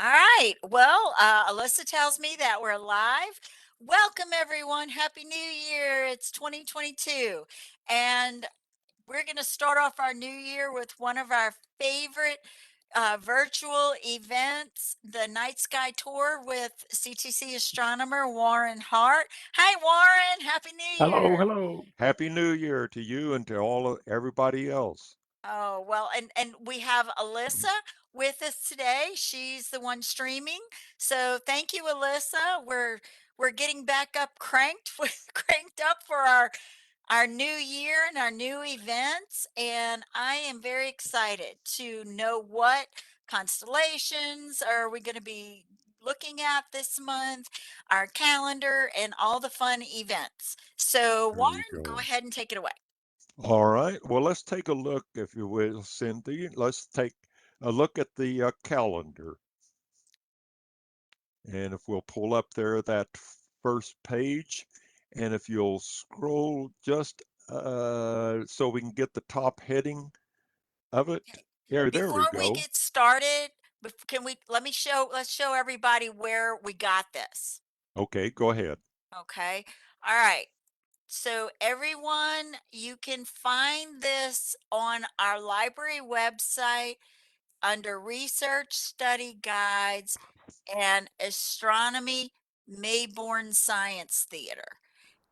All right. Well, Alyssa tells me that we're live. Welcome, everyone. Happy New Year. It's 2022. And we're going to start off our new year with one of our favorite virtual events, the Night Sky Tour with CTC Astronomer Warren Hart. Hi, Warren. Happy New Hello, Year. hello. Happy New Year to you and to everybody else. Oh, well, and we have Alyssa with us today. She's the one streaming. So thank you, Alyssa. We're getting back up cranked cranked up for our new year and our new events, and I am very excited to know what constellations are we going to be looking at this month, our calendar, and all the fun events. So, There you Warren, go go. ahead and take it away. All right. Well, let's take a look, if you will, Cindy. Let's take a look at the calendar. And if we'll pull up there that first page, and if you'll scroll just so we can get the top heading of it. Okay. There Before we we go. get started, can we let's show everybody where we got this. Okay, go ahead. Okay. All right. So everyone, you can find this on our library website under research study guides and astronomy Mayborn Science Theater.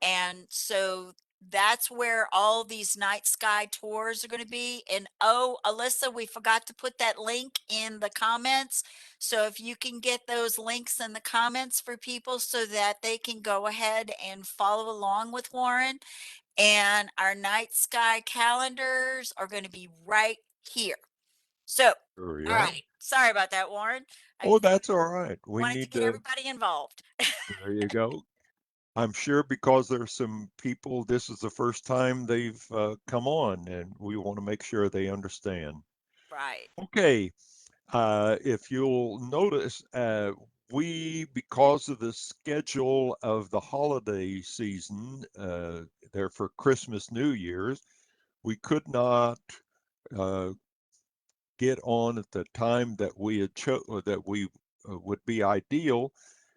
And so that's where all these night sky tours are going to be. And oh, Alyssa, we forgot to put that link in the comments. So if you can get those links in the comments for people so that they can go ahead and follow along with Warren. And our night sky calendars are going to be right here. So, There we all are. right. Sorry about that, Warren. I Oh, that's all right. We wanted to need get to, everybody involved. there you go. I'm sure because there's some people, this is the first time they've come on, and we want to make sure they understand. Right. Okay, if you'll notice, because of the schedule of the holiday season, there for Christmas, New Year's, we could not uh, get on at the time that we had that we would be ideal.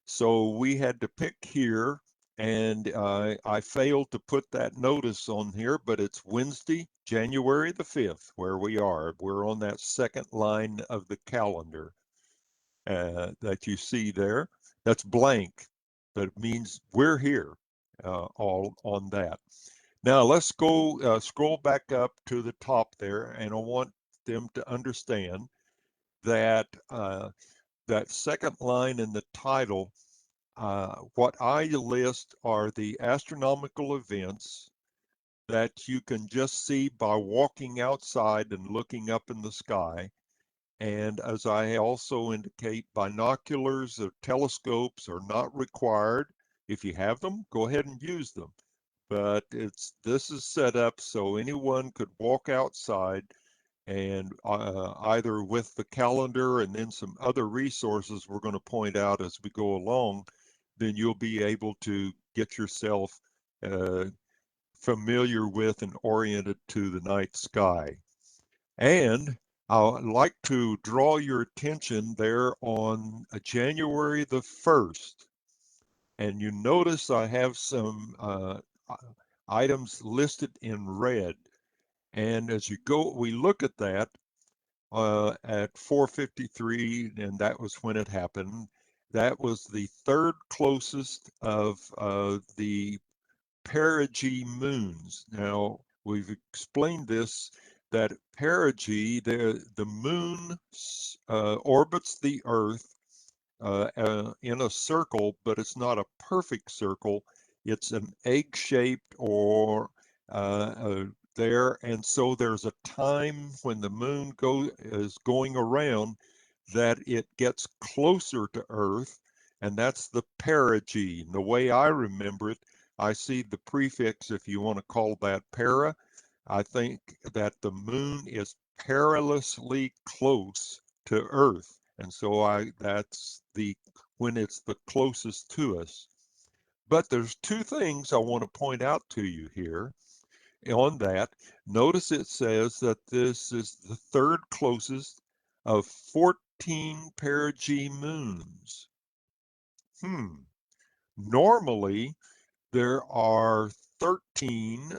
So we had to pick here, and I failed to put that notice on here, but it's Wednesday, January the 5th, where we are. We're on that second line of the calendar that you see there. That's blank, but it means we're here all on that. Now let's go scroll back up to the top there, and I want them to understand that that second line in the title, what I list are the astronomical events that you can just see by walking outside and looking up in the sky. And as I also indicate, binoculars or telescopes are not required. If you have them, go ahead and use them. But this is set up so anyone could walk outside and either with the calendar and then some other resources we're going to point out as we go along, then you'll be able to get yourself uh, familiar with and oriented to the night sky. And I'd like to draw your attention there on January the 1st. And you notice I have some items listed in red. And as you go, we look at that at 4:53, and that was when it happened. That was the third closest of the perigee moons. Now, we've explained this that perigee, the moon orbits the Earth in a circle, but it's not a perfect circle. It's an egg shaped or there. And so there's a time when the moon is going around that it gets closer to Earth, and that's the perigee. And the way I remember it, I see the prefix, if you want to call that para. I think that the moon is perilously close to Earth. And so that's the when it's the closest to us. But there's two things I want to point out to you here on that. Notice it says that this is the third closest of 13 perigee moons. Normally, there are 13.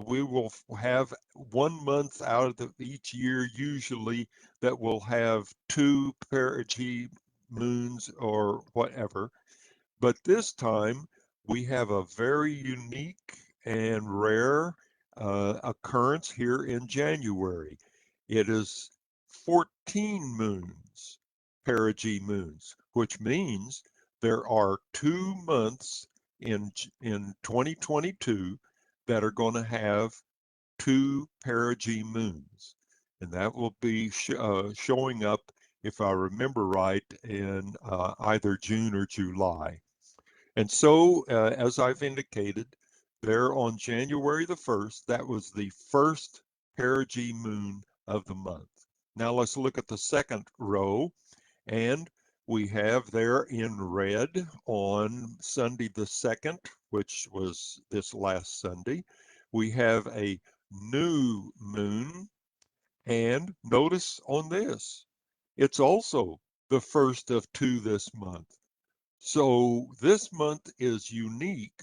We will have 1 month out of each year, usually, that will have 2 perigee moons or whatever. But this time, we have a very unique and rare occurrence here in January. It is 14 moons, perigee moons, which means there are 2 months in 2022 that are going to have 2 perigee moons. And that will be showing up, if I remember right, in either June or July. And so, as I've indicated, there on January the 1st, that was the first perigee moon of the month. Now let's look at the second row, and we have there in red on Sunday the 2nd, which was this last Sunday, we have a new moon. And notice on this, it's also the first of 2 this month. So this month is unique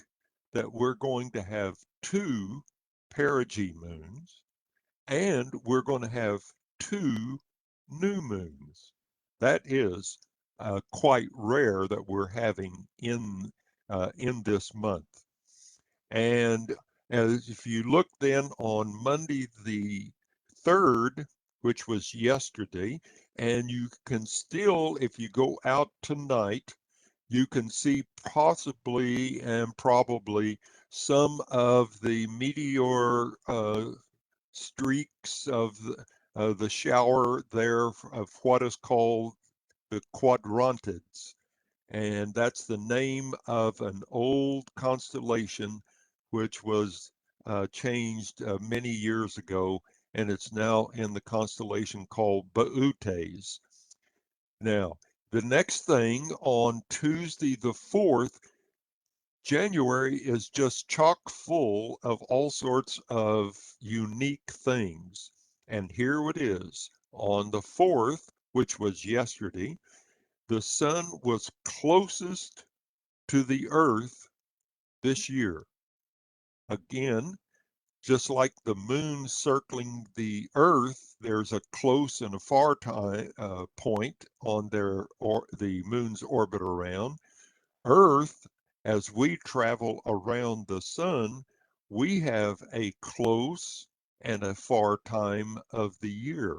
that we're going to have 2 perigee moons, and we're going to have 2 new moons. That is quite rare that we're having in this month. And as if you look then on Monday the 3rd, which was yesterday, and you can still, if you go out tonight, you can see possibly and probably some of the meteor streaks of the shower there of what is called the Quadrantids. And that's the name of an old constellation which was changed many years ago, and it's now in the constellation called Bootes. Now, the next thing on Tuesday the 4th, January is just chock full of all sorts of unique things. And here it is. On the 4th, which was yesterday, the sun was closest to the earth this year. Again, just like the moon circling the earth, there's a close and a far point on the moon's orbit around. Earth, as we travel around the sun, we have a close and a far time of the year.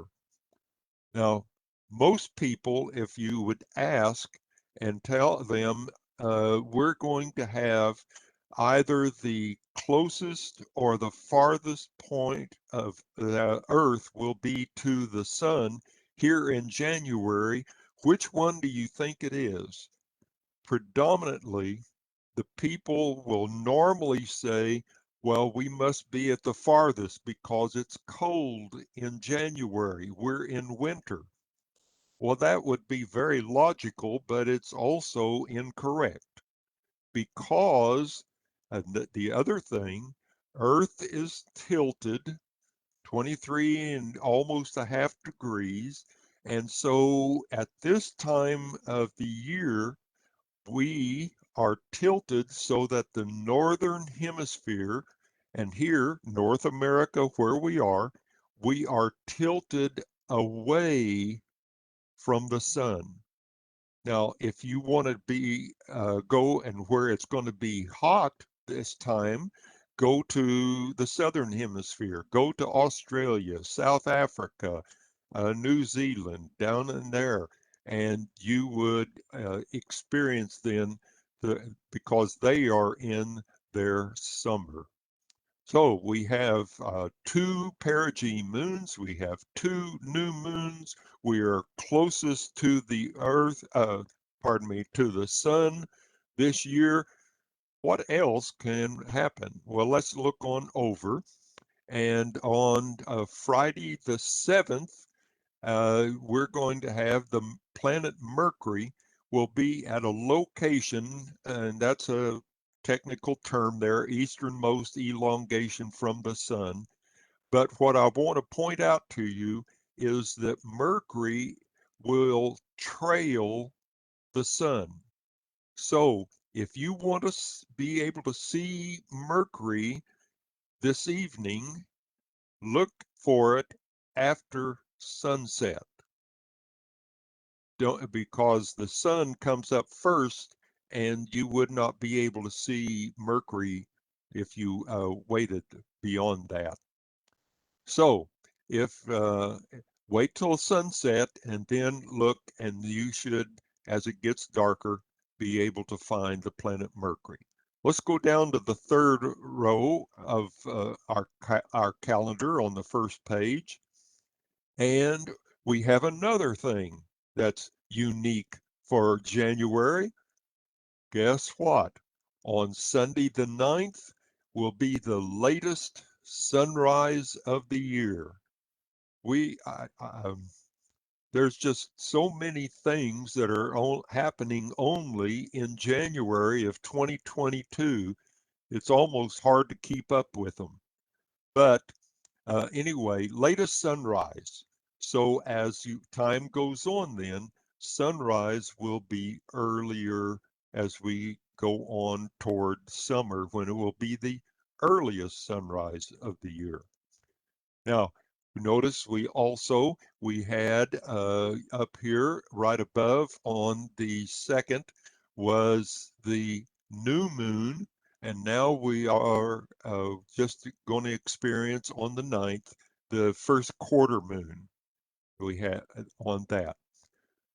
Now, most people, if you would ask and tell them, we're going to have either the closest or the farthest point of the Earth will be to the sun here in January, which one do you think it is? Predominantly, the people will normally say, well, we must be at the farthest because it's cold in January. We're in winter. Well, that would be very logical, but it's also incorrect because the other thing, Earth is tilted 23 and almost a half degrees. And so at this time of the year, we are tilted so that the northern hemisphere, and here, North America, where we are tilted away from the sun. Now, if you want to go and where it's going to be hot this time, go to the southern hemisphere, go to Australia, South Africa, New Zealand, down in there, and you would experience then because they are in their summer. So we have 2 perigee moons, we have 2 new moons, we are closest to the Earth, pardon me, to the sun this year. What else can happen? Well, let's look on over. And on Friday the 7th, we're going to have the planet Mercury will be at a location, and that's a technical term there, easternmost elongation from the sun. But what I want to point out to you is that Mercury will trail the sun. So if you want to be able to see Mercury this evening, look for it after sunset. Because the sun comes up first and you would not be able to see Mercury if you waited beyond that. So if wait till sunset and then look, and you should, as it gets darker, be able to find the planet Mercury. Let's go down to the third row of our calendar on the first page. And we have another thing that's unique for January. Guess what? On Sunday the 9th will be the latest sunrise of the year. We, there's just so many things that are happening only in January of 2022. It's almost hard to keep up with them. But anyway, latest sunrise. So as time goes on, then sunrise will be earlier as we go on toward summer, when it will be the earliest sunrise of the year. Now, notice we had up here right above on the 2nd was the new moon, and now we are just going to experience on the 9th the first quarter moon we had on that.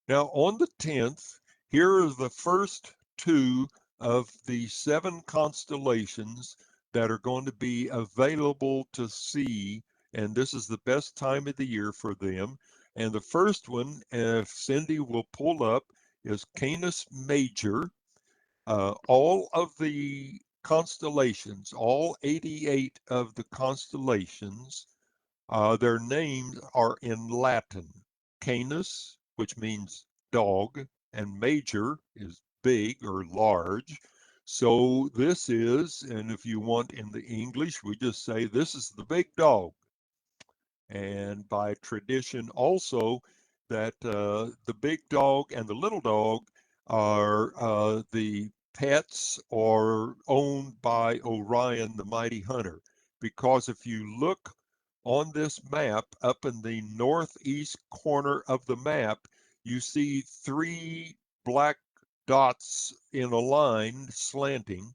Now on the 10th, here are the first two of the 7 constellations that are going to be available to see, and this is the best time of the year for them. And the first one, if Cindy will pull up, is Canis Major. All of the constellations, all 88 of the constellations, their names are in Latin. Canis, which means dog, and major is big or large. So this is, and if you want in the English, we just say this is the big dog. And by tradition also, that the big dog and the little dog are the pets or owned by Orion, the mighty hunter. Because if you look on this map up in the northeast corner of the map, you see 3 black dots in a line slanting,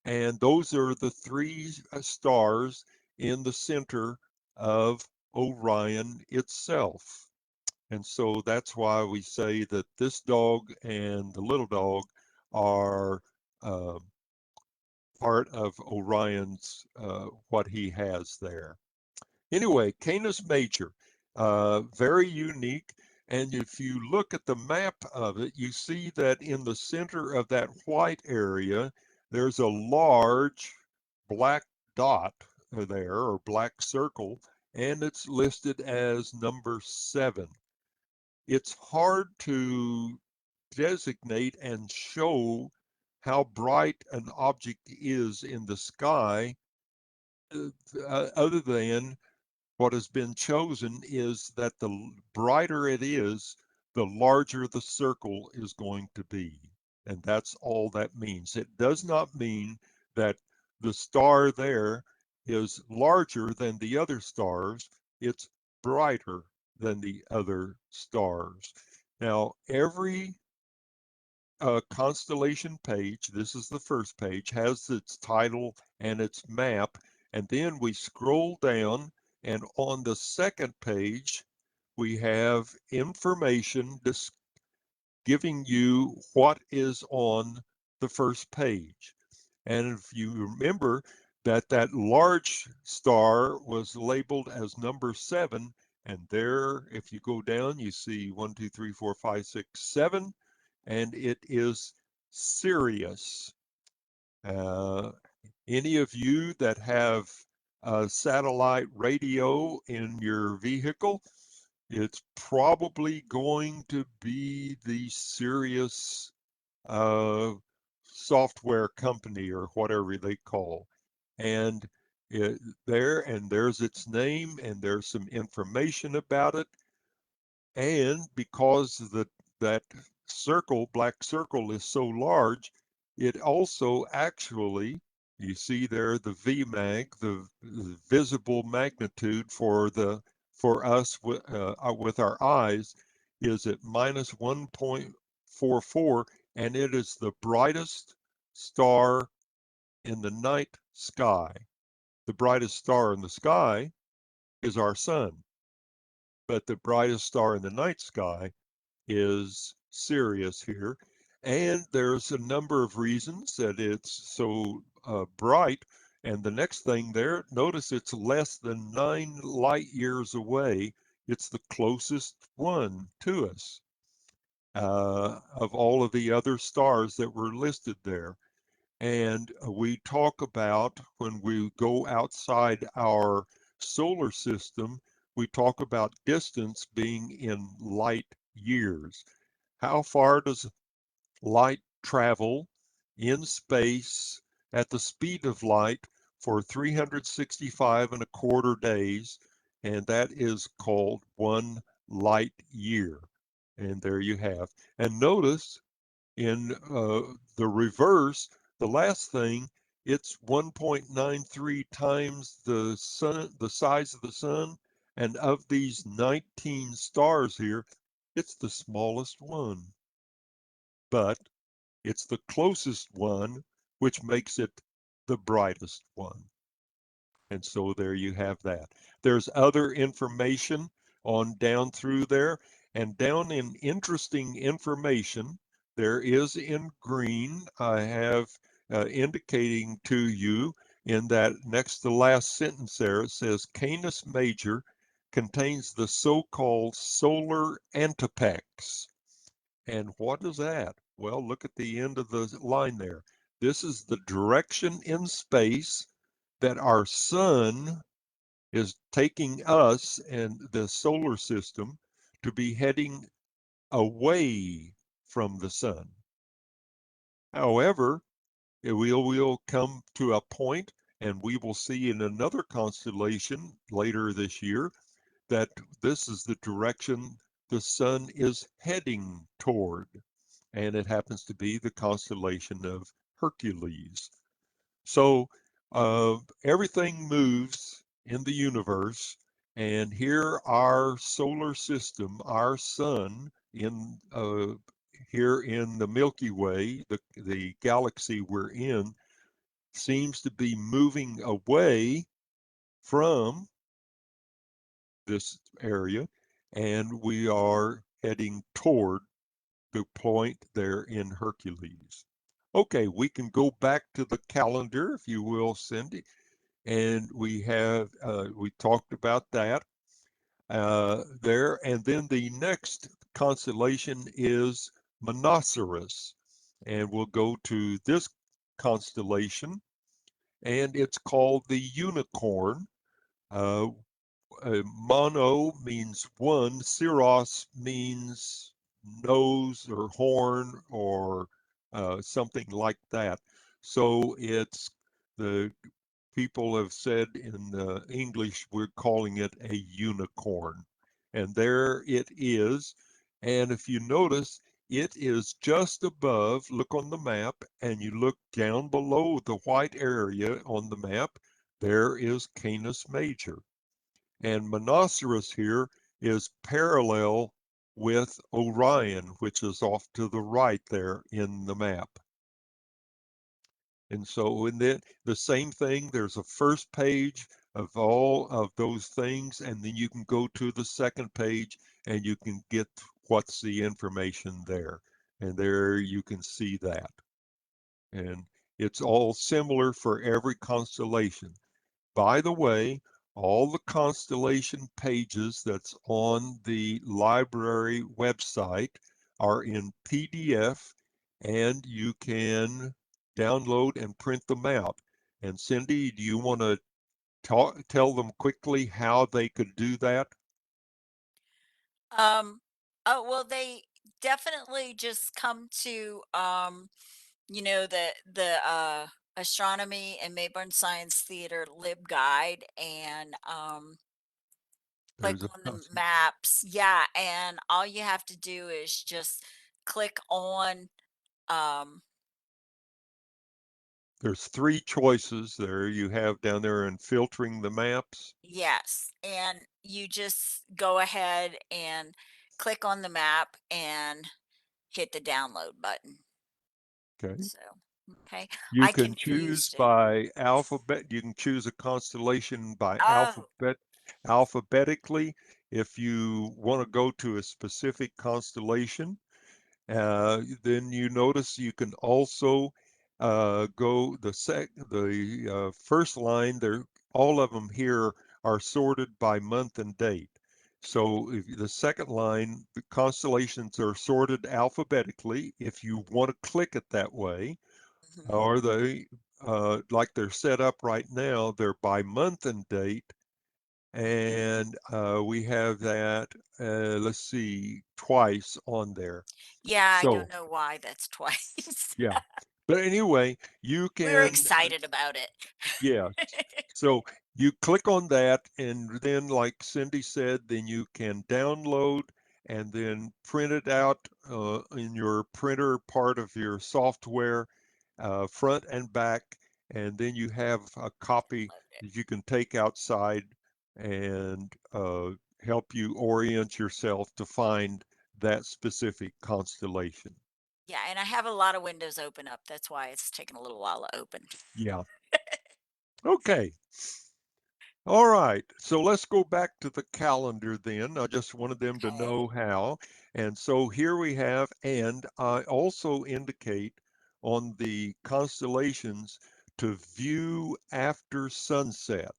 and those are the 3 stars in the center of Orion itself. And so that's why we say that this dog and the little dog are uh, part of Orion's, what he has there. Anyway, Canis Major, very unique. And if you look at the map of it, you see that in the center of that white area, there's a large black dot there, or black circle, and it's listed as number 7. It's hard to designate and show how bright an object is in the sky, other than what has been chosen is that the brighter it is, the larger the circle is going to be. And that's all that means. It does not mean that the star there is larger than the other stars. It's brighter than the other stars. Now, every constellation page, this is the first page, has its title and its map. And then we scroll down, and on the second page, we have information giving you what is on the first page. And if you remember that that large star was labeled as number 7, and there, if you go down, you see 1, 2, 3, 4, 5, 6, 7, and it is Sirius. Any of you that have satellite radio in your vehicle, it's probably going to be the Sirius software company, or whatever they call. And there's its name, and there's some information about it. And because that black circle is so large, it also actually, you see there the Vmag, the visible magnitude for us with our eyes is at minus 1.44, and it is the brightest star in the night sky. The brightest star in the sky is our sun, but the brightest star in the night sky is Sirius here. And there's a number of reasons that it's so bright. And the next thing there, notice it's less than 9 light years away. It's the closest one to us of all of the other stars that were listed there. And we talk about when we go outside our solar system, we talk about distance being in light years. How far does light travel in space at the speed of light for 365 and a quarter days? And that is called 1 light year. And there you have. And notice in the reverse, the last thing, it's 1.93 times the sun, the size of the sun, and of these 19 stars here, it's the smallest one, but it's the closest one, which makes it the brightest one. And so there you have that. There's other information on down through there, and down in interesting information, there is in green, I have indicating to you in that next to last sentence there, it says Canis Major contains the so-called solar antipex. And what is that? Well, look at the end of the line there. This is the direction in space that our sun is taking us and the solar system to be heading away from the sun. However, will come to a point, and we will see in another constellation later this year, that this is the direction the sun is heading toward. And it happens to be the constellation of Hercules. So everything moves in the universe, and here our solar system, our sun, in here in the Milky Way, the galaxy we're in, seems to be moving away from this area, and we are heading toward the point there in Hercules. Okay, we can go back to the calendar, if you will, Cindy. And we talked about that there. And then the next constellation is Monoceros. And we'll go to this constellation, and it's called the Unicorn. Uh, Mono means one, Ceros means nose or horn or something like that. So it's the people have said in English, we're calling it a unicorn. And there it is. And if you notice, it is just above, look on the map, and you look down below the white area on the map, there is Canis Major. And Monoceros here is parallel with Orion, which is off to the right there in the map. And so in the same thing, there's a first page of all of those things, and then you can go to the second page and you can get what's the information there. And there you can see that. And it's all similar for every constellation. By the way, all the constellation pages that's on the library website are in PDF, and you can download and print them out. And Cindy, do you want to tell them quickly how they could do that? Um, oh, well, they definitely just come to the Astronomy and Mayborn Science Theater Lib Guide, and Click There's a on the maps. Yeah, and all you have to do is just click on, um there's three choices there you have down there in filtering the maps. yes, and you just go ahead and click on the map and hit the download button. Okay. So, okay. You I can choose confused it. by alphabet. You can choose a constellation by Oh, alphabetically. If you want to go to a specific constellation, then you notice you can also go the first line there. All of them here are sorted by month and date. So if the second line, the constellations are sorted alphabetically. If you want to click it that way, mhm. or they like they're set up right now, they're by month and date, and we have that. Let's see, twice on there. Yeah, I don't So know why that's twice. yeah, but anyway, you We were can excited about it. yeah. So you click on that, and then, like Cindy said, then you can download and then print it out in your printer part of your software, front and back, and then you have a copy Download it. that you can take outside and help you orient yourself to find that specific constellation. Yeah, and I have a lot of windows open up. That's why it's taking a little while to open. Yeah. Okay. All right, so let's go back to the calendar then. I just wanted them to Okay. know how. And so here we have, and I also indicate on the constellations to view after sunset.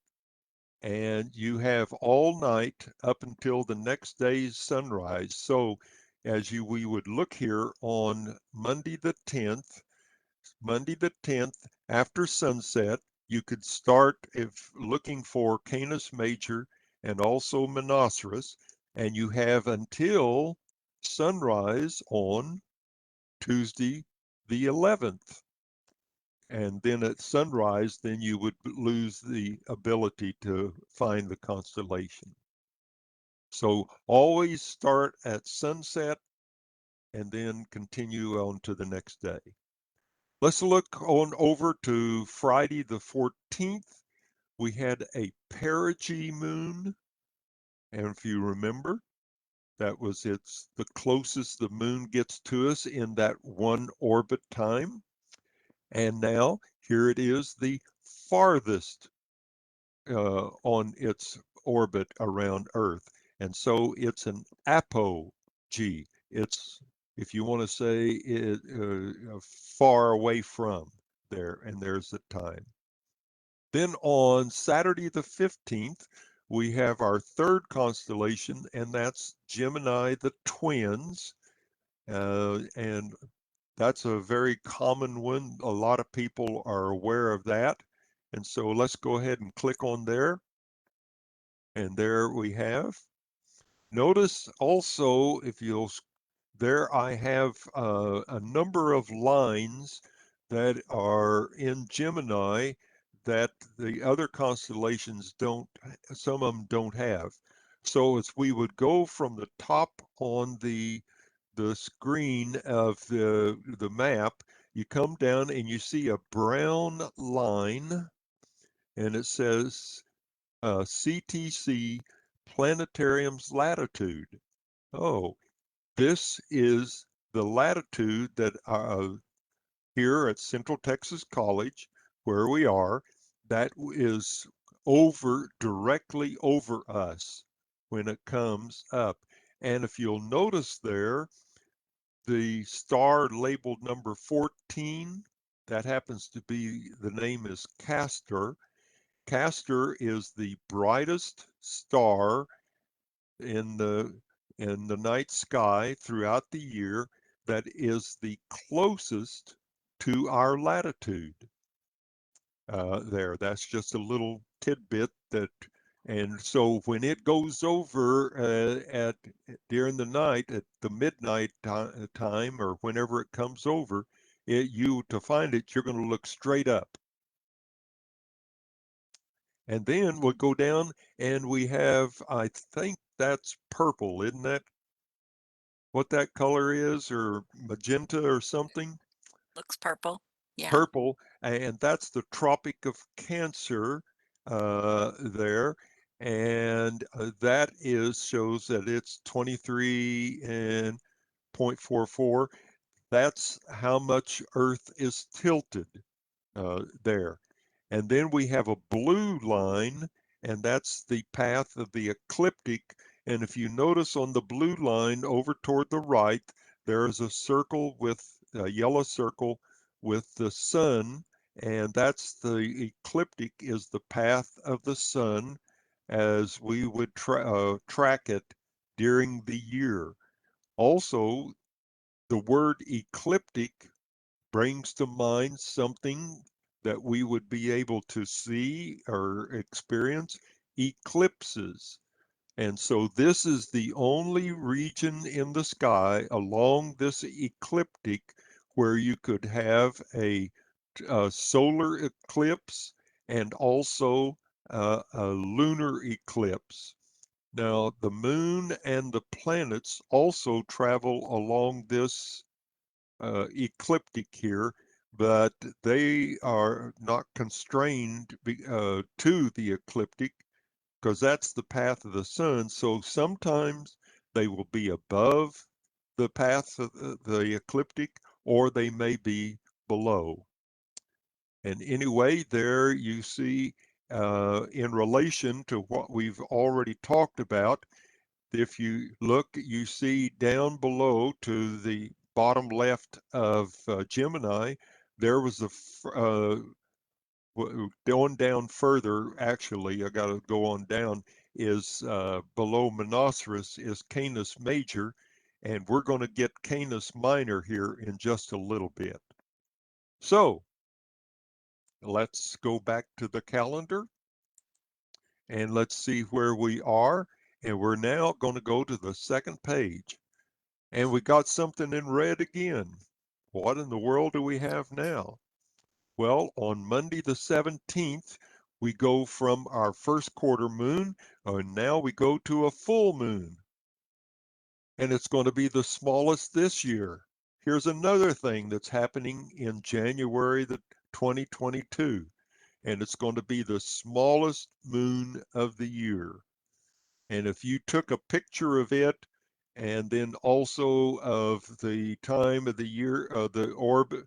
And you have all night up until the next day's sunrise. So as we would look here on Monday the 10th, after sunset, you could start if looking for Canis Major and also Monoceros, and you have until sunrise on Tuesday the 11th. And then at sunrise, then you would lose the ability to find the constellation. So always start at sunset and then continue on to the next day. Let's look on over to Friday the 14th. We had a Perigee Moon, and if you remember, that was it's the closest the moon gets to us in that one orbit time. And now here it is, the farthest on its orbit around Earth. And so it's an apogee. It's, if you want to say it, far away from there, and there's the time. Then on Saturday the 15th, we have our third constellation, and that's Gemini the Twins. And that's a very common one. A lot of people are aware of that. And so let's go ahead and click on there. And there we have. Notice also, if you'll, there I have a number of lines that are in Gemini that the other constellations don't, some of them don't have. So as we would go from the top on the screen of the map, you come down and you see a brown line, and it says CTC Planetarium's latitude. Oh, this is the latitude that here at Central Texas College, where we are, that is directly over us when it comes up. And if you'll notice there, the star labeled number 14, that happens to be, the name is Castor. Castor is the brightest star in the night sky throughout the year that is the closest to our latitude. There, that's just a little tidbit that, and so when it goes over at during the night at the midnight time or whenever it comes over, you to find it, you're going to look straight up. And then we'll go down and we have, I think that's purple, isn't that what that color is, or magenta or something? Looks purple. Yeah. Purple, and that's the Tropic of Cancer there. And that is shows that it's 23 and 0.44. That's how much Earth is tilted there. And then we have a blue line, and that's the path of the ecliptic. And if you notice on the blue line over toward the right, there is a circle with a yellow circle with the sun, and that's the ecliptic is the path of the sun as we would track it during the year. Also, the word ecliptic brings to mind something that we would be able to see or experience, eclipses. And so this is the only region in the sky along this ecliptic where you could have a solar eclipse and also a lunar eclipse. Now, the moon and the planets also travel along this ecliptic here, but they are not constrained to the ecliptic because that's the path of the sun. So sometimes they will be above the path of the ecliptic, or they may be below. And anyway, there you see, in relation to what we've already talked about, if you look, you see down below to the bottom left of Gemini, there was going down further, actually, I got to go on down, is below Monoceros is Canis Major, and we're going to get Canis Minor here in just a little bit. So let's go back to the calendar and let's see where we are. And we're now going to go to the second page. And we got something in red again. What in the world do we have now? Well, on Monday the 17th, we go from our first quarter moon, and now we go to a full moon. And it's going to be the smallest this year. Here's another thing that's happening in January the 2022, and it's going to be the smallest moon of the year. And if you took a picture of it and then also of the time of the year, the orbit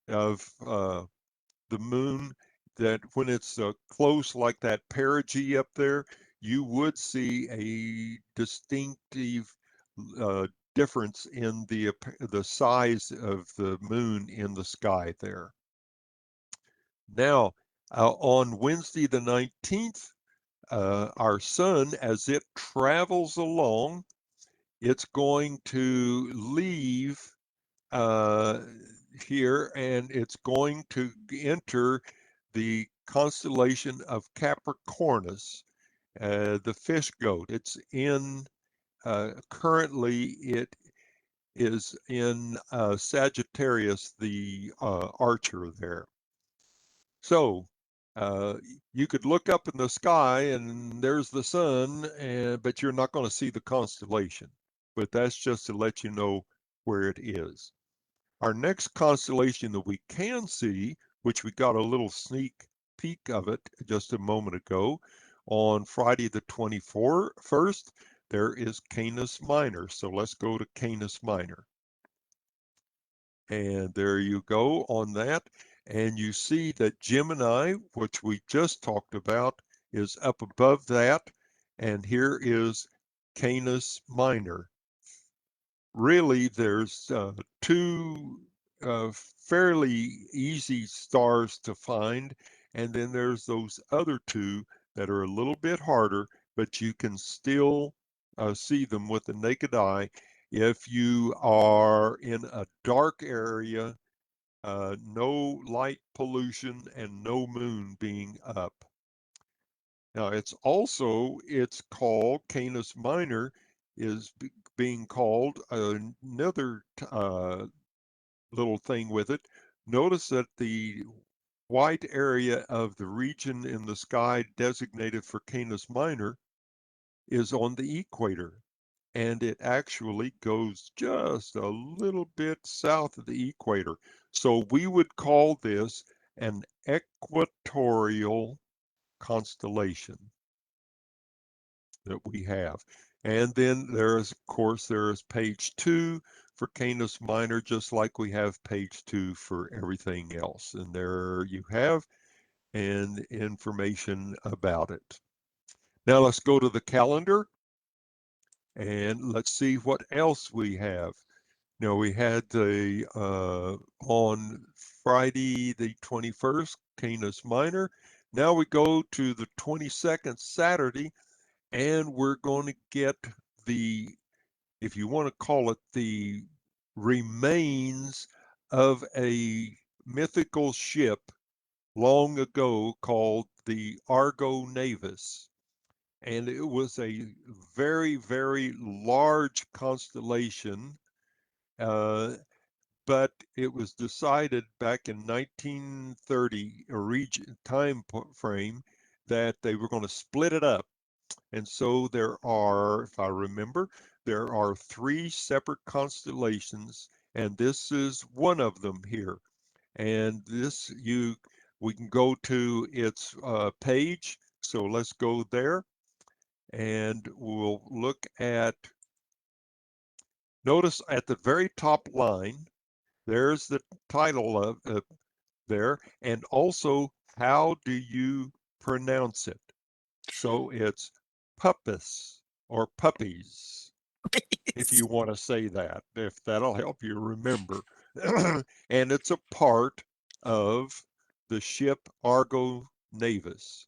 of the moon, that when it's close like that perigee up there, you would see a distinctive uh, difference in the size of the moon in the sky there. Now, on Wednesday the 19th, our sun, as it travels along, it's going to leave uh, here and it's going to enter the constellation of Capricornus, the fish goat. It's in, currently, it is in Sagittarius, the archer there. So uh, you could look up in the sky and there's the sun, but you're not going to see the constellation. But that's just to let you know where it is. Our next constellation that we can see, which we got a little sneak peek of it just a moment ago, on Friday the 21st, there is Canis Minor. So let's go to Canis Minor. And there you go on that. And you see that Gemini, which we just talked about, is up above that. And here is Canis Minor. Really, there's two fairly easy stars to find. And then there's those other two that are a little bit harder, but you can still see them with the naked eye if you are in a dark area, no light pollution, and no moon being up. Now it's called Canis Minor is being called another little thing with it. Notice that the white area of the region in the sky designated for Canis Minor is on the equator, and it actually goes just a little bit south of the equator. So we would call this an equatorial constellation that we have. And then there's, of course, there is page 2 for Canis Minor, just like we have page 2 for everything else. And there you have and information about it. Now let's go to the calendar and let's see what else we have. Now we had the on Friday the 21st, Canis Minor. Now we go to the 22nd, Saturday, and we're going to get the, if you want to call it, the remains of a mythical ship long ago called the Argo Navis. And it was a very, very large constellation, but it was decided back in 1930, a region time frame, that they were going to split it up. And so there are, if I remember, there are 3 separate constellations, and this is one of them here. And this, we can go to its page. So let's go there, and we'll look at, notice at the very top line, there's the title of there, and also how do you pronounce it? So it's puppus or puppies, if you want to say that, if that'll help you remember. And it's a part of the ship Argo Navis.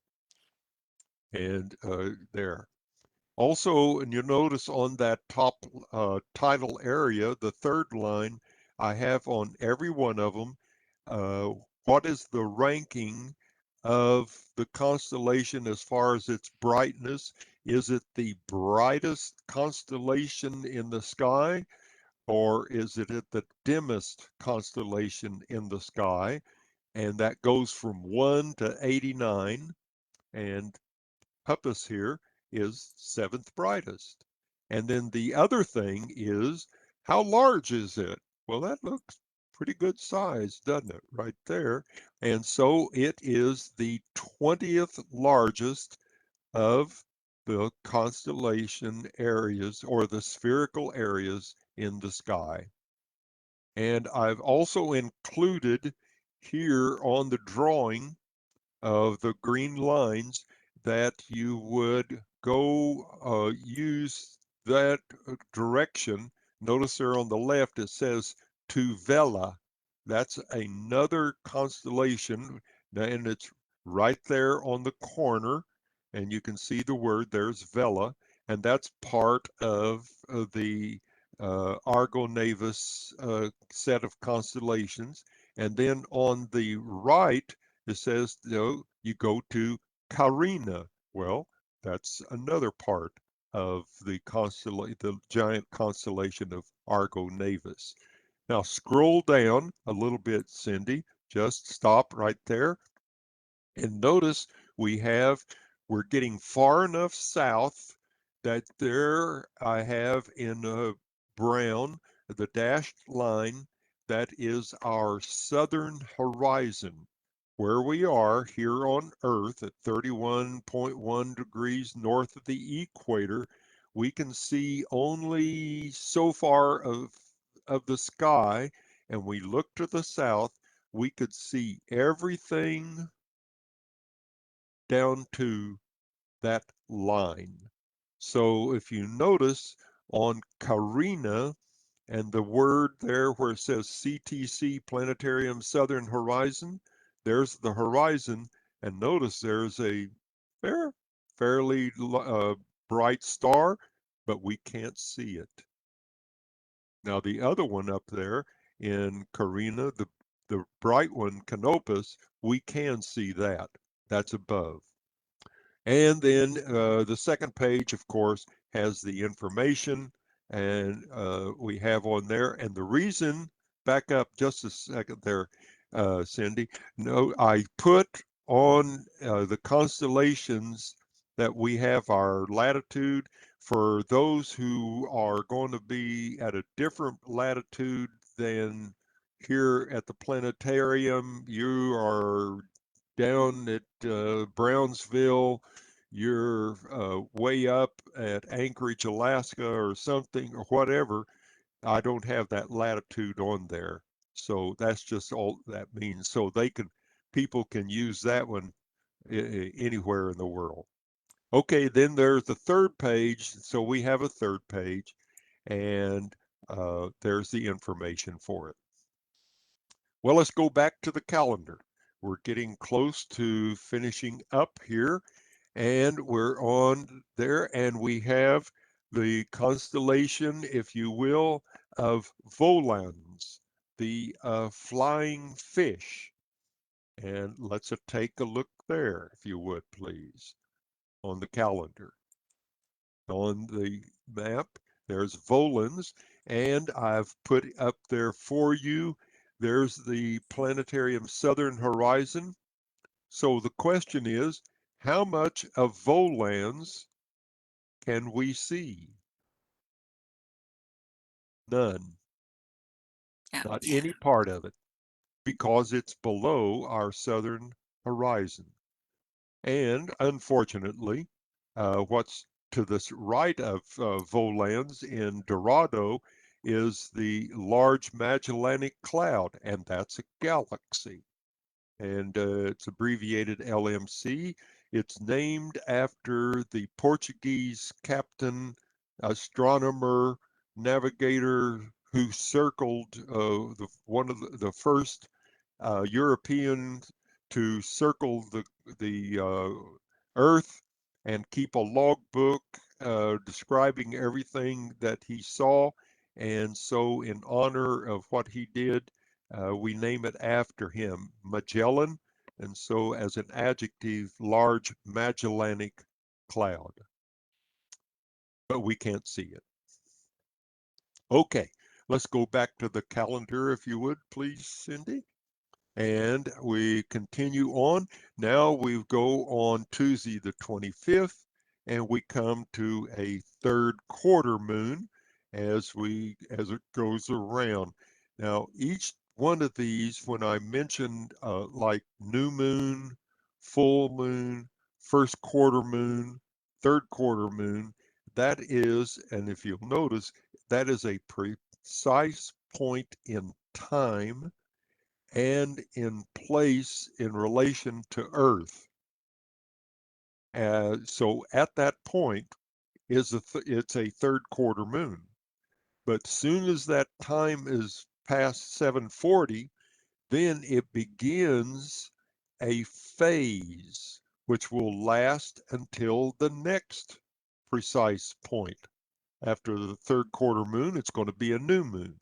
And there. Also, and you'll notice on that top title area, the third line, I have on every one of them, what is the ranking of the constellation as far as its brightness? Is it the brightest constellation in the sky, or is it at the dimmest constellation in the sky? And that goes from 1 to 89, and Puppis here is 7th brightest. And then the other thing is, how large is it? Well, that looks pretty good size, doesn't it, right there? And so it is the 20th largest of the constellation areas or the spherical areas in the sky. And I've also included here on the drawing of the green lines that you would go use that direction. Notice there on the left it says to Vela. That's another constellation, and it's right there on the corner, and you can see the word, there's Vela, and that's part of the Argo Navis set of constellations. And then on the right, it says, you go to Carina. Well, that's another part of the giant constellation of Argo Navis. Now scroll down a little bit, Cindy. Just stop right there. And notice we're getting far enough south that there I have in brown, the dashed line, that is our southern horizon. Where we are here on Earth at 31.1 degrees north of the equator, we can see only so far of the sky, and we look to the south, we could see everything down to that line. So if you notice on Carina and the word there where it says CTC Planetarium Southern Horizon, there's the horizon, and notice there's a fairly bright star, but we can't see it. Now the other one up there in Carina, the bright one, Canopus, we can see that. That's above. And then the second page, of course, has the information, and we have on there. And the reason, back up just a second there, Cindy. No, I put on the constellations that we have our latitude for those who are going to be at a different latitude than here at the planetarium. You are down at Brownsville, you're way up at Anchorage, Alaska, or something, or whatever. I don't have that latitude on there. So that's just all that means. So people can use that one anywhere in the world. Okay, then there's the third page. So we have a third page, and there's the information for it. Well, let's go back to the calendar. We're getting close to finishing up here, and we're on there, and we have the constellation, if you will, of Volans, the flying fish. And let's take a look there, if you would, please, on the calendar. On the map, there's Volans, and I've put up there for you, there's the planetarium southern horizon. So the question is, how much of Volans can we see? None, Yeah. not any part of it, because it's below our southern horizon. And unfortunately, what's to the right of Volans in Dorado is the large Magellanic Cloud, and that's a galaxy. And it's abbreviated LMC. It's named after the Portuguese captain, astronomer, navigator who circled one of the first Europeans to circle the Earth and keep a logbook describing everything that he saw. And so, in honor of what he did, we name it after him, Magellan. And so, as an adjective, large Magellanic Cloud. But we can't see it. Okay, let's go back to the calendar, if you would, please, Cindy. And we continue on. Now we go on Tuesday the 25th, and we come to a third quarter moon as it goes around. Now each one of these, when I mentioned like new moon, full moon, first quarter moon, third quarter moon, that is, and if you'll notice, that is a precise point in time and in place in relation to Earth. So at that point it's a third quarter moon. But soon as that time is past 740, then it begins a phase which will last until the next precise point. After the third quarter moon, it's going to be a new moon.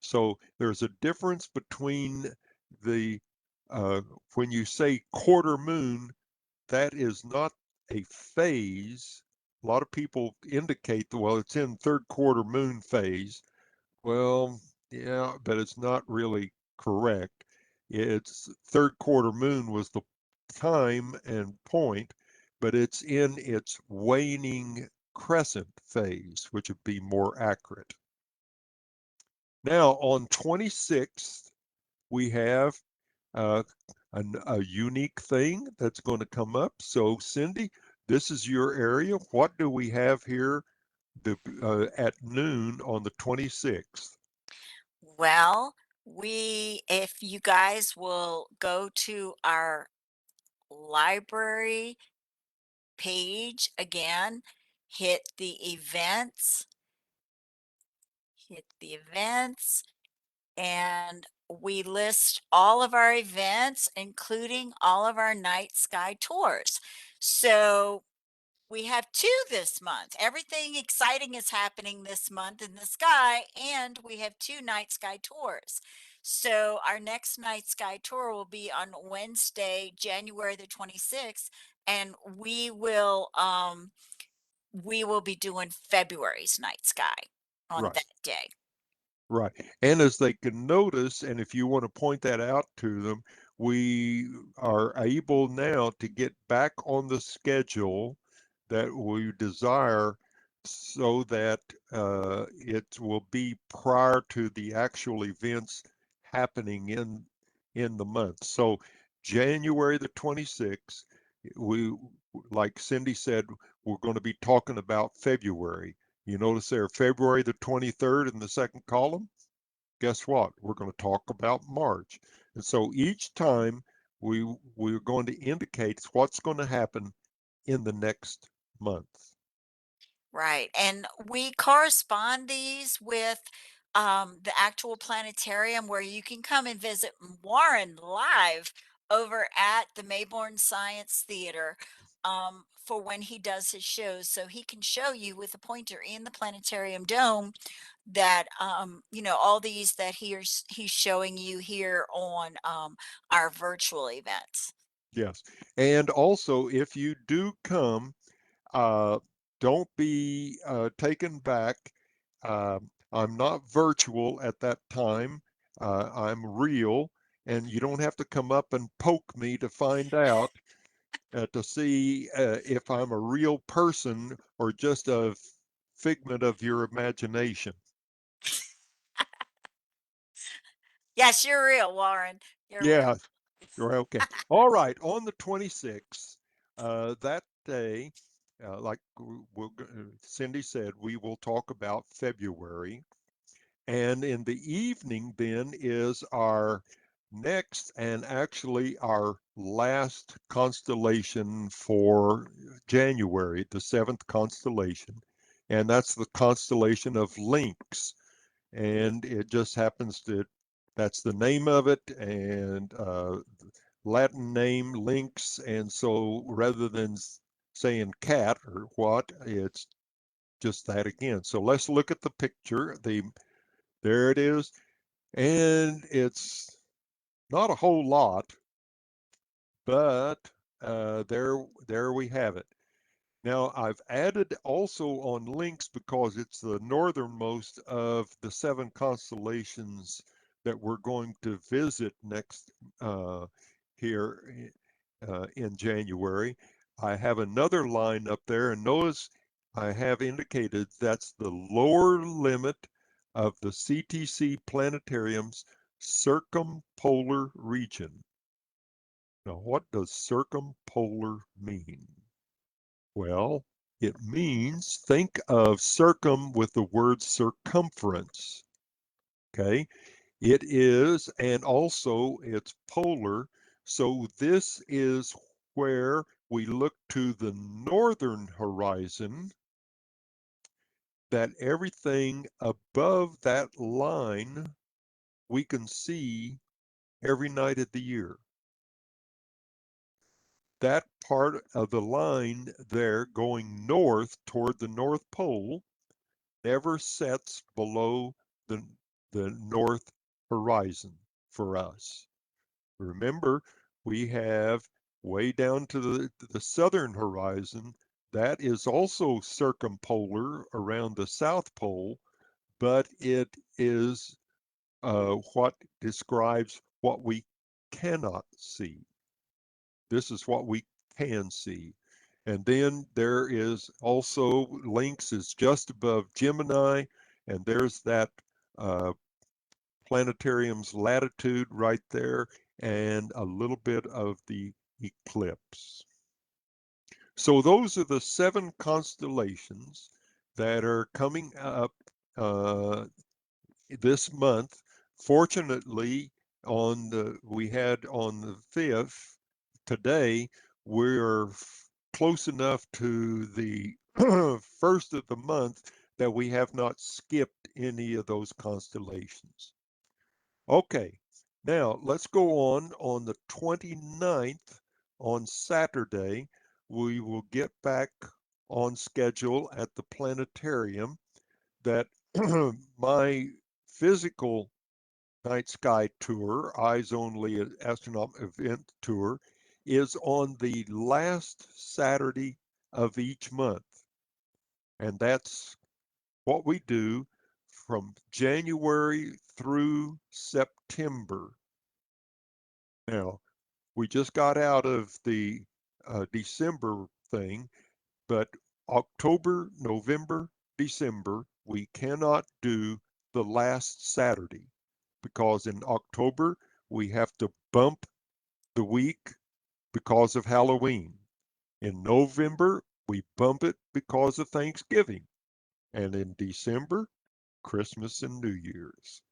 So there's a difference between the uh, when you say quarter moon, that is not a phase. A lot of people indicate that, well, it's in third quarter moon phase. Well, yeah, but it's not really correct. It's third quarter moon was the time and point, but it's in its waning crescent phase, which would be more accurate. Now on 26th, we have uh, a unique thing that's going to come up. So Cindy, this is your area. What do we have here at noon on the 26th? Well, if you guys will go to our library page again, hit the events, hit the events, and we list all of our events, including all of our night sky tours. So we have two this month. Everything exciting is happening this month in the sky, and we have two night sky tours. So our next night sky tour will be on Wednesday, January the 26th, and we will be doing February's night sky on Right. that day. Right. And as they can notice, and if you want to point that out to them, we are able now to get back on the schedule that we desire so that it will be prior to the actual events happening in the month. So January the 26th, we, like Cindy said, we're going to be talking about February. You notice there, February the 23rd in the second column. Guess what? We're going to talk about March. And so each time we're going to indicate what's going to happen in the next month. Right. And we correspond these with the actual planetarium where you can come and visit Warren live over at the Mayborn Science Theater for when he does his shows. So he can show you with a pointer in the planetarium dome that all these that he's showing you here on our virtual events. Yes. And also, if you do come, uh, don't be taken back. I'm not virtual at that time. I'm real, and you don't have to come up and poke me to find out to see if I'm a real person or just a figment of your imagination. Yes, you're real, Warren. You're Yeah, real. you're okay. All right, on the 26th, that day, like Cindy said, we will talk about February. And in the evening, then, is our next and actually our last constellation for January, the seventh constellation. And that's the constellation of Lynx. And it just happens to, that's the name of it, and Latin name Lynx. And so rather than saying cat or what, it's just that again. So let's look at the picture. There it is. And it's not a whole lot, but there we have it. Now I've added also on Lynx because it's the northernmost of the seven constellations that we're going to visit next here in January. I have another line up there, and notice I have indicated that's the lower limit of the CTC Planetarium's circumpolar region. Now, what does circumpolar mean? Well, it means, think of circum with the word circumference. Okay. It is, and also it's polar. So this is where we look to the northern horizon, that everything above that line we can see every night of the year. That part of the line there going north toward the North Pole never sets below the, the north horizon for us. Remember, we have way down to the southern horizon that is also circumpolar around the South Pole, but it is what describes what we cannot see. This is what we can see. And then there is also Lynx is just above Gemini, and there's that uh, planetarium's latitude right there, and a little bit of the eclipse. So those are the seven constellations that are coming up uh, this month. Fortunately, we had on the 5th today, we're close enough to the first of the month that we have not skipped any of those constellations. Okay, now let's go on the 29th on Saturday. We will get back on schedule at the planetarium that my physical night sky tour, eyes only astronaut event tour, is on the last Saturday of each month. And that's what we do from January through September. Now, we just got out of the December thing, but October, November, December, we cannot do the last Saturday because in October we have to bump the week because of Halloween. In November, we bump it because of Thanksgiving. And in December, Christmas and New Year's.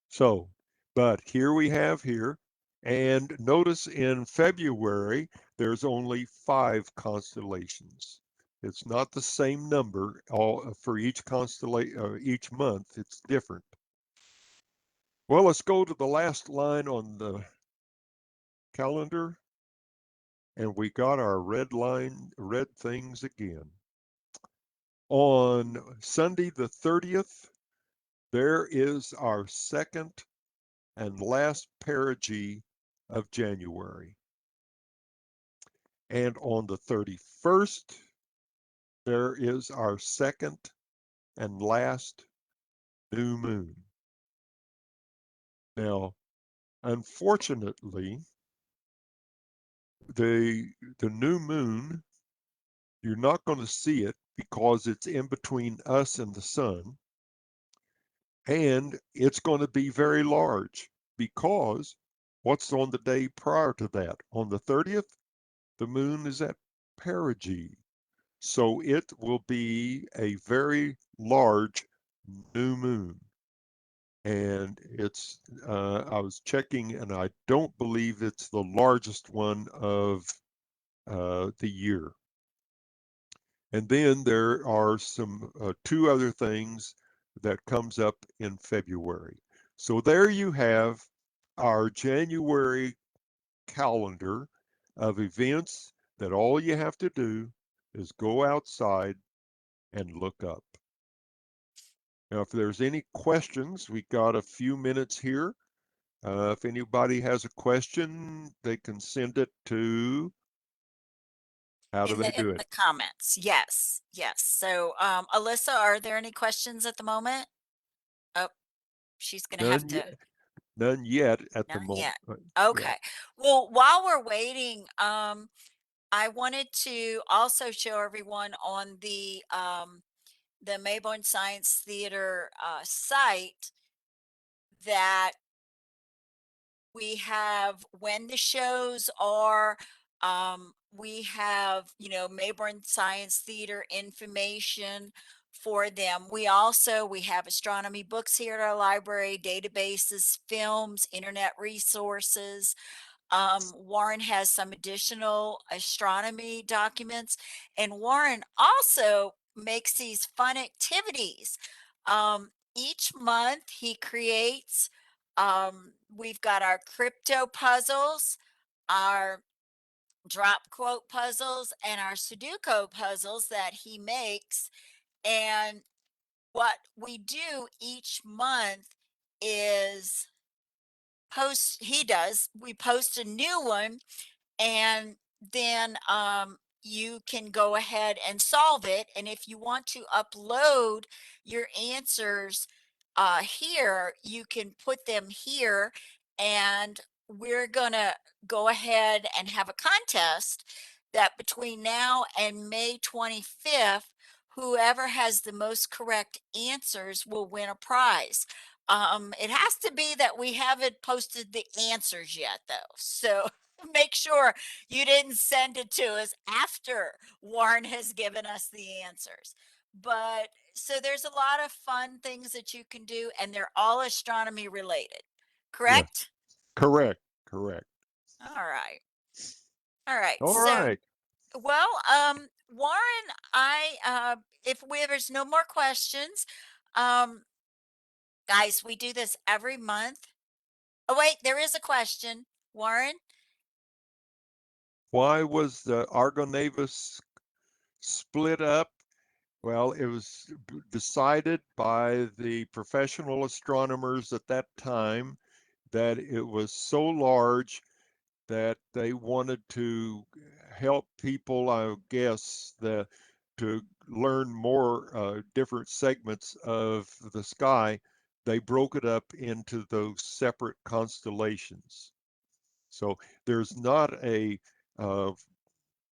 So, but here we have here, and notice in February, there's only 5 constellations. It's not the same number all for each constellation, each month, it's different. Well, let's go to the last line on the calendar, and we got our red line, red things again. On Sunday the 30th, there is our second and last perigee of January. And on the 31st, there is our second and last new moon. Now, unfortunately, the new moon, you're not going to see it because it's in between us and the sun. And it's going to be very large because what's on the day prior to that? On the 30th, the moon is at perigee. So it will be a very large new moon. And it's, I was checking and I don't believe it's the largest one of the year. And then there are some 2 other things that comes up in February. So there you have our January calendar of events that all you have to do is go outside and look up. Now, if there's any questions, we got a few minutes here. If anybody has a question, they can send it to, how do they do in it? the comments. Yes, yes. So, Alyssa, are there any questions at the moment? Oh, she's going to have None to. yet, none yet at the Not moment. yet. Yeah. Okay. Well, while we're waiting, I wanted to also show everyone on the Mayborn Science Theater site that we have when the shows are. We have, Mayborn Science Theater information for them. We have astronomy books here at our library, databases, films, internet resources. Warren has some additional astronomy documents, and Warren also makes these fun activities. Each month he creates, we've got our crypto puzzles, our drop quote puzzles, and our Sudoku puzzles that he makes. And what we do each month is we post a new one, and then you can go ahead and solve it. And if you want to upload your answers here, you can put them here, and we're gonna go ahead and have a contest that between now and May 25th, whoever has the most correct answers will win a prize. It has to be that we haven't posted the answers yet, though. So make sure you didn't send it to us after Warren has given us the answers. But so there's a lot of fun things that you can do, and they're all astronomy related, Yes. correct? Correct. Correct. All right. All right. All So, right. well, Warren, if there's no more questions, um, guys, we do this every month. Oh, wait, there is a question, Warren. Why was the Argonavis split up? Well, it was decided by the professional astronomers at that time that it was so large that they wanted to help people, I guess, to learn more different segments of the sky, they broke it up into those separate constellations. So there's not a uh,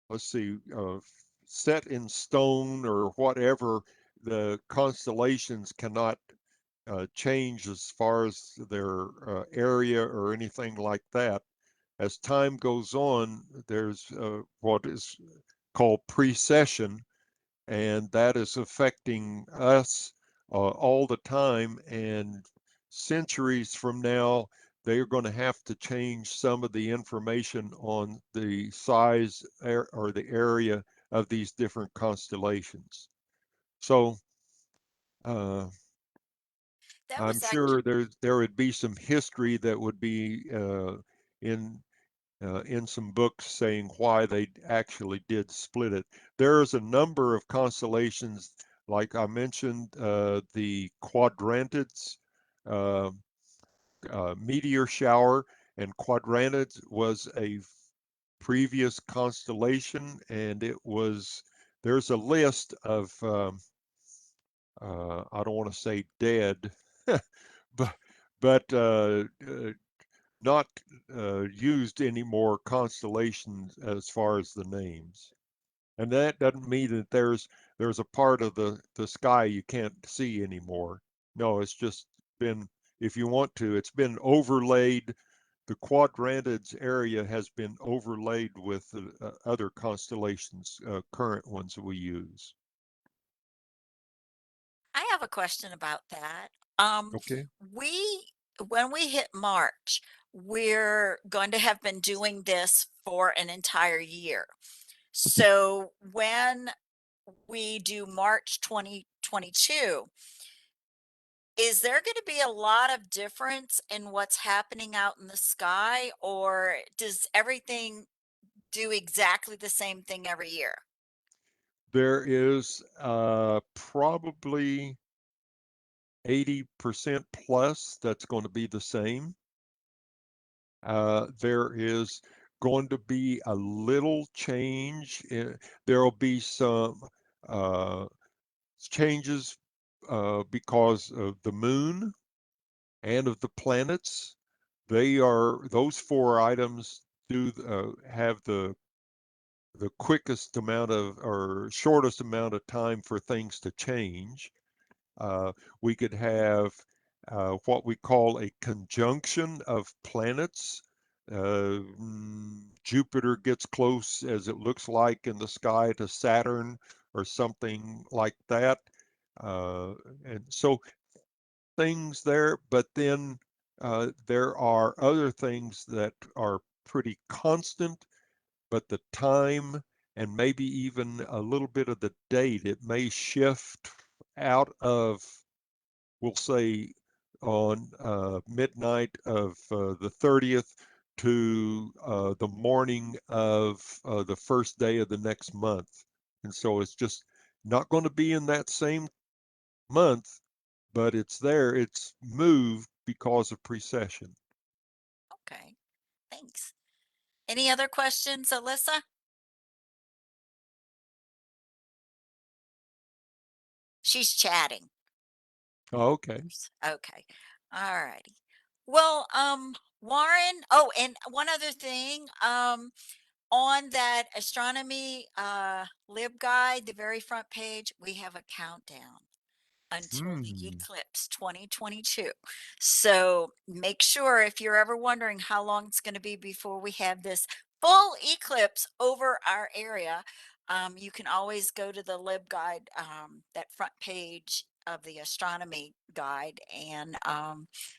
let's see, set in stone or whatever. The constellations cannot change as far as their area or anything like that. As time goes on, there's what is called precession, and that is affecting us all the time. And centuries from now, they are going to have to change some of the information on the size or the area of these different constellations. So That I'm was actually sure there would be some history that would be in in some books saying why they actually did split it. There's a number of constellations, like I mentioned, the Quadrantids, uh, meteor shower, and Quadrantids was a previous constellation, and it was there's a list of I don't want to say dead, but but not used any more constellations as far as the names. And that doesn't mean that there's a part of the sky you can't see anymore. No, it's just been, if you want to, it's been overlaid. The Quadrantids area has been overlaid with other constellations, current ones that we use. I have a question about that. Um, Okay. we when we hit March, we're going to have been doing this for an entire year. So when we do March 2022, is there going to be a lot of difference in what's happening out in the sky, or does everything do exactly the same thing every year? There is probably 80% plus that's going to be the same. There is going to be a little change. There will be some uh, changes because of the moon and of the planets. Those four items do have the quickest amount of or shortest amount of time for things to change. Uh, we could have what we call a conjunction of planets. Jupiter gets close, as it looks like in the sky, to Saturn or something like that. Uh, and so things there, but then there are other things that are pretty constant, but the time and maybe even a little bit of the date, it may shift out of, we'll say, on midnight of the 30th to the morning of the first day of the next month. And so it's just not going to be in that same month, but it's there. It's moved because of precession. Okay, thanks. Any other questions, Alyssa? She's chatting. Oh, okay. Okay. All righty. Well, Warren, oh, and one other thing, on that astronomy lib guide, the very front page, we have a countdown until the Hmm. eclipse 2022. So make sure, if you're ever wondering how long it's going to be before we have this full eclipse over our area, you can always go to the lib guide, that front page of the astronomy guide, and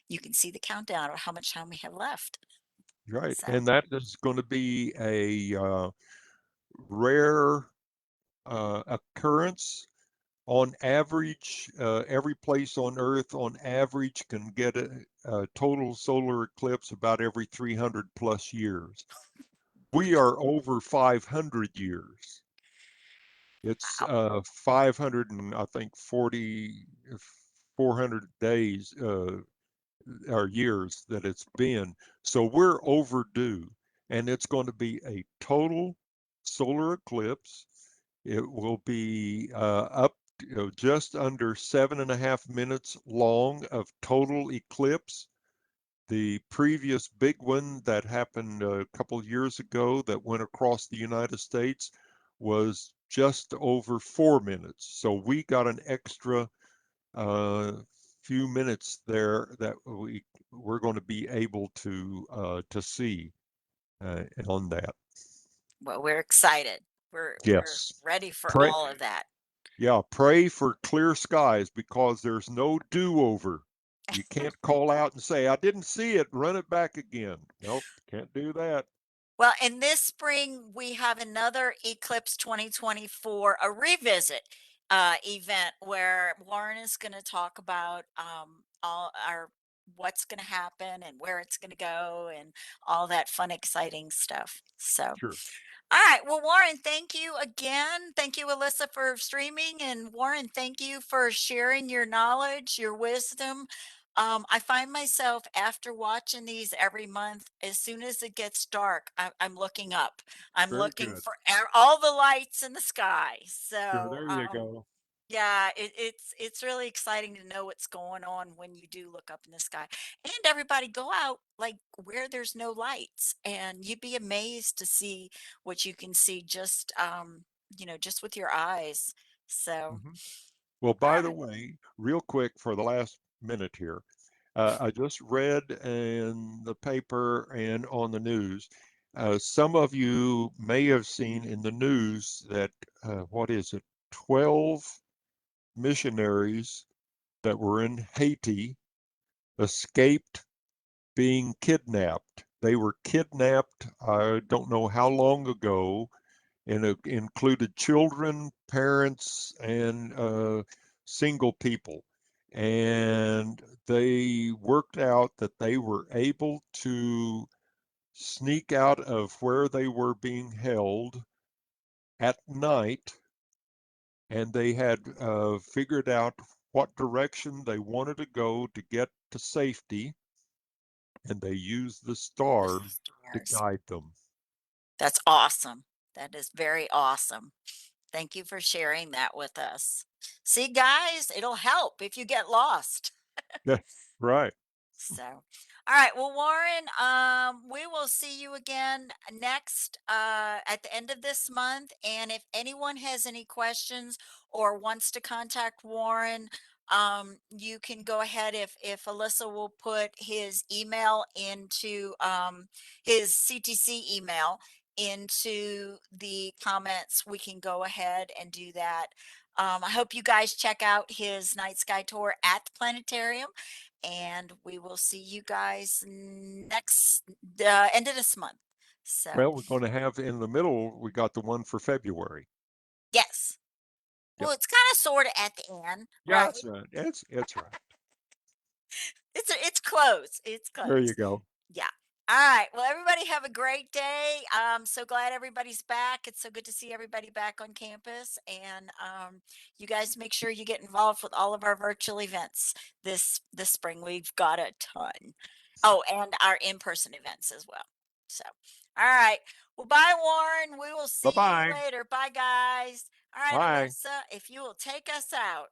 you can see the countdown of how much time we have left. Right. So, And that is going to be a rare occurrence. On average, every place on Earth on average can get a total solar eclipse about every 300 plus years. We are over 500 years. It's wow. 500 and I think 400 days or years that it's been. So we're overdue, and it's going to be a total solar eclipse. It will be up just under 7.5 minutes long of total eclipse. The previous big one that happened a couple years ago that went across the United States was just over 4 minutes. So we got an extra few minutes there that we're going to be able to see on that. Well, we're excited. We're Yes. ready for Pray, all of that. yeah, pray for clear skies because there's no do-over. You can't call out and say, I didn't see it, run it back again. Nope, can't do that. Well, in this spring, we have another Eclipse 2024, a revisit event where Warren is going to talk about all our what's going to happen and where it's going to go and all that fun, exciting stuff. So, Sure. all right. Well, Warren, thank you again. Thank you, Alyssa, for streaming. And Warren, thank you for sharing your knowledge, your wisdom. I find myself after watching these every month, as soon as it gets dark, I'm looking up. I'm Very looking good. for all the lights in the sky. Sure, So, there you go. yeah, it's really exciting to know what's going on when you do look up in the sky. And everybody go out like where there's no lights, and you'd be amazed to see what you can see just just with your eyes. So, Mhm. Well, all by the right. way, real quick for the last minute here, I just read in the paper and on the news. Some of you may have seen in the news that, what is it, 12 missionaries that were in Haiti escaped being kidnapped. They were kidnapped, I don't know how long ago, and it included children, parents, and single people. And they worked out that they were able to sneak out of where they were being held at night, and they had figured out what direction they wanted to go to get to safety, and they used the The stars to stars. guide them. That's awesome. That is very awesome. Thank you for sharing that with us. See, guys, it'll help if you get lost. Yeah, right. So, all right. Well, Warren, we will see you again next at the end of this month. And if anyone has any questions or wants to contact Warren, you can go ahead. If Alyssa will put his email into his CTC email into the comments, we can go ahead and do that. I hope you guys check out his night sky tour at the planetarium, and we will see you guys next end of this month. So, Well, we're going to have in the middle, we got the one for February. yes. Yep. Well, it's kind of sort of at the end, Yeah, right? that's right. It's right. It's close. It's There you close. go. Yeah. All right. Well, everybody have a great day. I'm so glad everybody's back. It's so good to see everybody back on campus. And you guys make sure you get involved with all of our virtual events this spring. We've got a ton. Oh, and our in-person events as well. So, all right. Well, bye, Warren. We will Bye see you bye. later. Bye, guys. All right, Bye. Alyssa, if you will take us out.